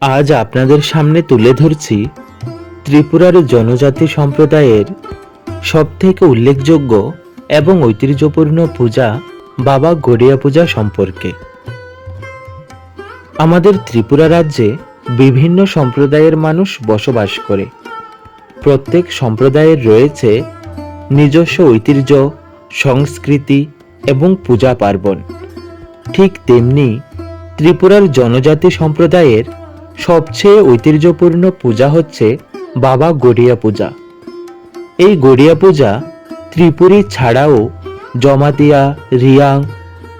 আজ আপনাদের সামনে তুলে ধরছি ত্রিপুরার জনজাতি সম্প্রদায়ের সবথেকে উল্লেখযোগ্য এবং ঐতিহ্যপূর্ণ পূজা বাবা গড়িয়া পূজা সম্পর্কে। আমাদের ত্রিপুরা রাজ্যে বিভিন্ন সম্প্রদায়ের মানুষ বসবাস করে। প্রত্যেক সম্প্রদায়ের রয়েছে নিজস্ব ঐতিহ্য, সংস্কৃতি এবং পূজা পার্বণ। ঠিক তেমনি ত্রিপুরার জনজাতি সম্প্রদায়ের সবচেয়ে ঐতিহ্যপূর্ণ পূজা হচ্ছে বাবা গড়িয়া পূজা। এই গড়িয়া পূজা ত্রিপুরী ছাড়াও জমাতিয়া, রিয়াং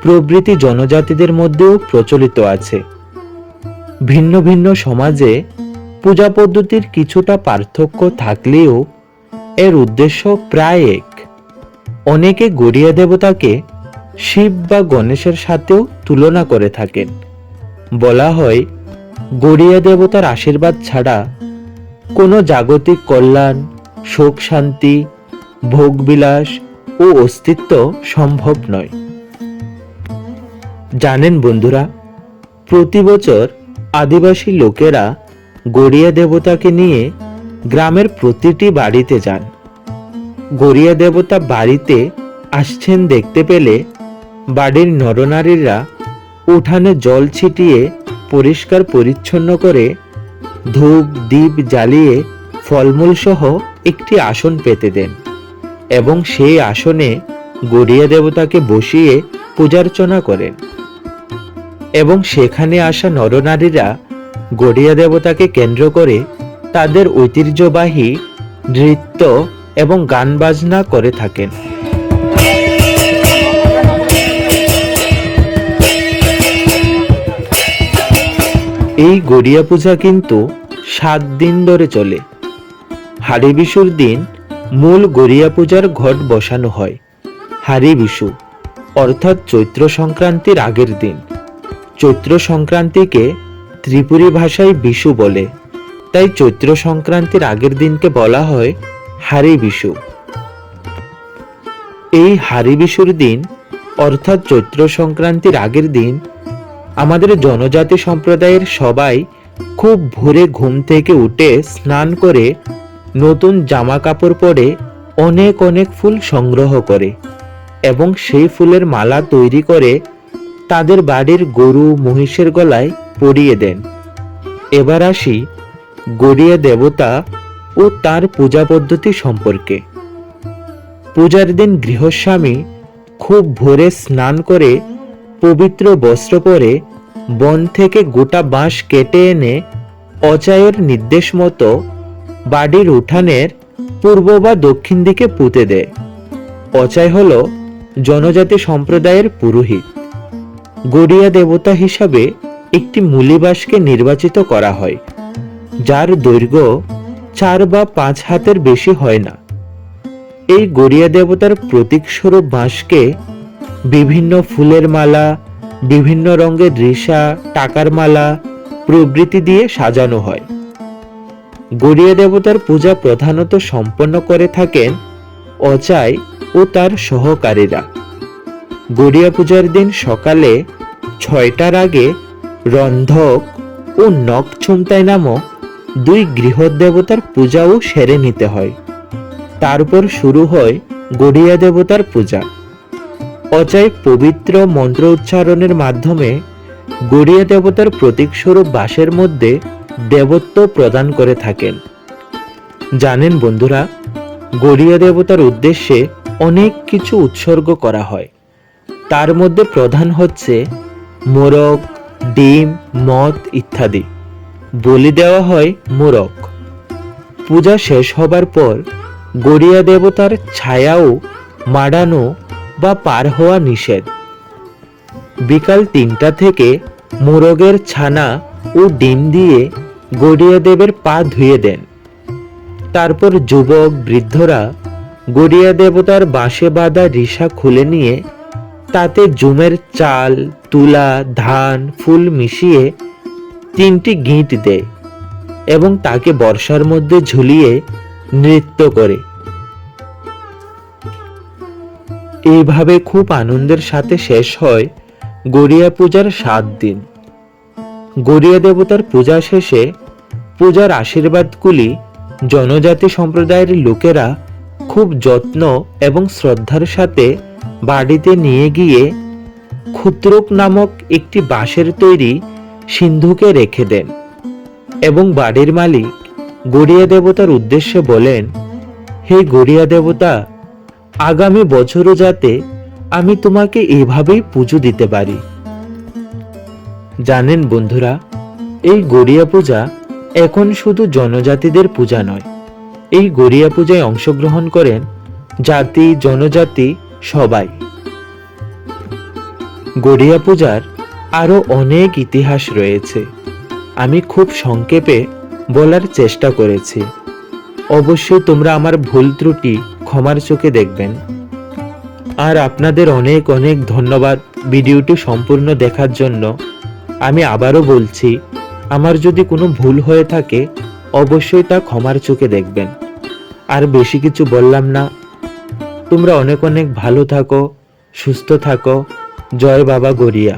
প্রভৃতি জনজাতিদের মধ্যেও প্রচলিত আছে। ভিন্ন ভিন্ন সমাজে পূজা পদ্ধতির কিছুটা পার্থক্য থাকলেও এর উদ্দেশ্য প্রায় এক। অনেকে গড়িয়া দেবতাকে শিব বা গণেশের সাথেও তুলনা করে থাকেন। বলা হয়, গড়িয়া দেবতার আশীর্বাদ ছাড়া কোনো জাগতিক কল্যাণ, সুখ শান্তি, ভোগবিলাস ও অস্তিত্ব সম্ভব নয়। জানেন বন্ধুরা, প্রতি বছর আদিবাসী লোকেরা গড়িয়া দেবতাকে নিয়ে গ্রামের প্রতিটি বাড়িতে যান। গড়িয়া দেবতা বাড়িতে আসছেন দেখতে পেলে বাড়ির নরনারীরা উঠানে জল ছিটিয়ে পরিষ্কার পরিচ্ছন্ন করে ধূপ দীপ জ্বালিয়ে ফলমূল সহ একটি আসন পেতে দেন এবং সেই আসনে গড়িয়া দেবতাকে বসিয়ে পূজার্চনা করেন এবং সেখানে আসা নরনারীরা গড়িয়া দেবতাকে কেন্দ্র করে তাদের ঐতিহ্যবাহী নৃত্য এবং গান বাজনা করে থাকেন। এই গড়িয়া পূজা কিন্তু 7 দিন ধরে চলে। হাড়ি বিশুর দিন মূল গড়িয়া পূজার ঘট বসানো হয়। হাড়ি বিশু অর্থাৎ চৈত্র সংক্রান্তির আগের দিন। চৈত্র সংক্রান্তিকে ত্রিপুরী ভাষায় বিশু বলে, তাই চৈত্র সংক্রান্তির আগের দিনকে বলা হয় হাড়ি বিশু। এই হাড়ি বিশুর দিন অর্থাৎ চৈত্র সংক্রান্তির আগের দিন আমাদের জনজাতি সম্প্রদায়ের সবাই খুব ভোরে ঘুম থেকে উঠে স্নান করে নতুন জামা কাপড় পরে অনেক অনেক ফুল সংগ্রহ করে এবং সেই ফুলের মালা তৈরি করে তাদের বাড়ির গরু মহিষের গলায় পরিয়ে দেন। এবার আসি গড়িয়া দেবতা ও তার পূজা পদ্ধতি সম্পর্কে। পূজার দিন গৃহস্বামী খুব ভোরে স্নান করে পবিত্র বস্ত্র পরে বন থেকে গোটা বাঁশ কেটে এনে অচায়ের নির্দেশ মতো বাড়ির উঠানের পূর্ব বা দক্ষিণ দিকে পুঁতে দেয়। অচায় হল জনজাতি সম্প্রদায়ের পুরোহিত। গড়িয়া দেবতা হিসাবে একটি মুলিবাসকে নির্বাচিত করা হয়, যার দৈর্ঘ্য 4 বা 5 হাতের বেশি হয় না। এই গড়িয়া দেবতার প্রতীকস্বরূপ বাঁশকে বিভিন্ন ফুলের মালা, বিভিন্ন রঙের রেশা, টাকার মালা প্রভৃতি দিয়ে সাজানো হয়। গড়িয়া দেবতার পূজা প্রধানত সম্পন্ন করে থাকেন অচাই ও তার সহকারীরা। গড়িয়া পূজার দিন সকালে 6টার আগে রন্ধক ও নখ ছুমতাই নামক 2 গৃহদেবতার পূজাও সেরে নিতে হয়। তারপর শুরু হয় গড়িয়া দেবতার পূজা। অচাই পবিত্র মন্ত্র উচ্চারণের মাধ্যমে গড়িয়া দেবতার প্রতীকস্বরূপ বাঁশের মধ্যে দেবত্ব প্রদান করে থাকেন। জানেন বন্ধুরা, গড়িয়া দেবতার উদ্দেশ্যে অনেক কিছু উৎসর্গ করা হয়। তার মধ্যে প্রধান হচ্ছে মোরগ, ডিম, মদ ইত্যাদি। বলি দেওয়া হয় মোরগ। পূজা শেষ হবার পর গড়িয়া দেবতার ছায়াও মাড়ানো বা পার হওয়া নিষেধ। বিকাল 3টা থেকে মোরগের ছানা ও ডিম দিয়ে গড়িয়া দেবের পা ধুয়ে দেন। তারপর যুবক বৃদ্ধরা গড়িয়া দেবতার বাঁশে বাঁধা রিসা খুলে নিয়ে তাতে জুমের চাল, তুলা, ধান, ফুল মিশিয়ে 3টি গিঁট দেয় এবং তাকে বর্ষার মধ্যে ঝুলিয়ে নৃত্য করে। এইভাবে খুব আনন্দের সাথে শেষ হয় গড়িয়া পূজার 7 দিন। গড়িয়া দেবতার পূজা শেষে পূজার আশীর্বাদগুলি জনজাতি সম্প্রদায়ের লোকেরা খুব যত্ন এবং শ্রদ্ধার সাথে বাড়িতে নিয়ে গিয়ে ক্ষুদ্রক নামক একটি বাঁশের তৈরি সিন্ধুকে রেখে দেন এবং বাড়ির মালিক গড়িয়া দেবতার উদ্দেশ্যে বলেন, হে গড়িয়া দেবতা, আগামী বছরও যাতে আমি তোমাকে এইভাবেই পুজো দিতে পারি। জানেন বন্ধুরা, এই গড়িয়া পূজা এখন শুধু জনজাতিদের পূজা নয়, এই গড়িয়া পূজায় অংশগ্রহণ করেন জাতি জনজাতি সবাই। গড়িয়া পূজার আরো অনেক ইতিহাস রয়েছে, আমি খুব সংক্ষেপে বলার চেষ্টা করেছি। অবশ্যই তোমরা আমার ভুল ত্রুটি ক্ষমার চোখে দেখবেন। আর আপনাদের অনেক অনেক ধন্যবাদ ভিডিওটি সম্পূর্ণ দেখার জন্য। আমি আবারও বলছি, আমার যদি কোনো ভুল হয়ে থাকে অবশ্যই তা ক্ষমার চোখে দেখবেন। আর বেশি কিছু বললাম না, তোমরা অনেক অনেক ভালো থাকো, সুস্থ থাকো। জয় বাবা গড়িয়া।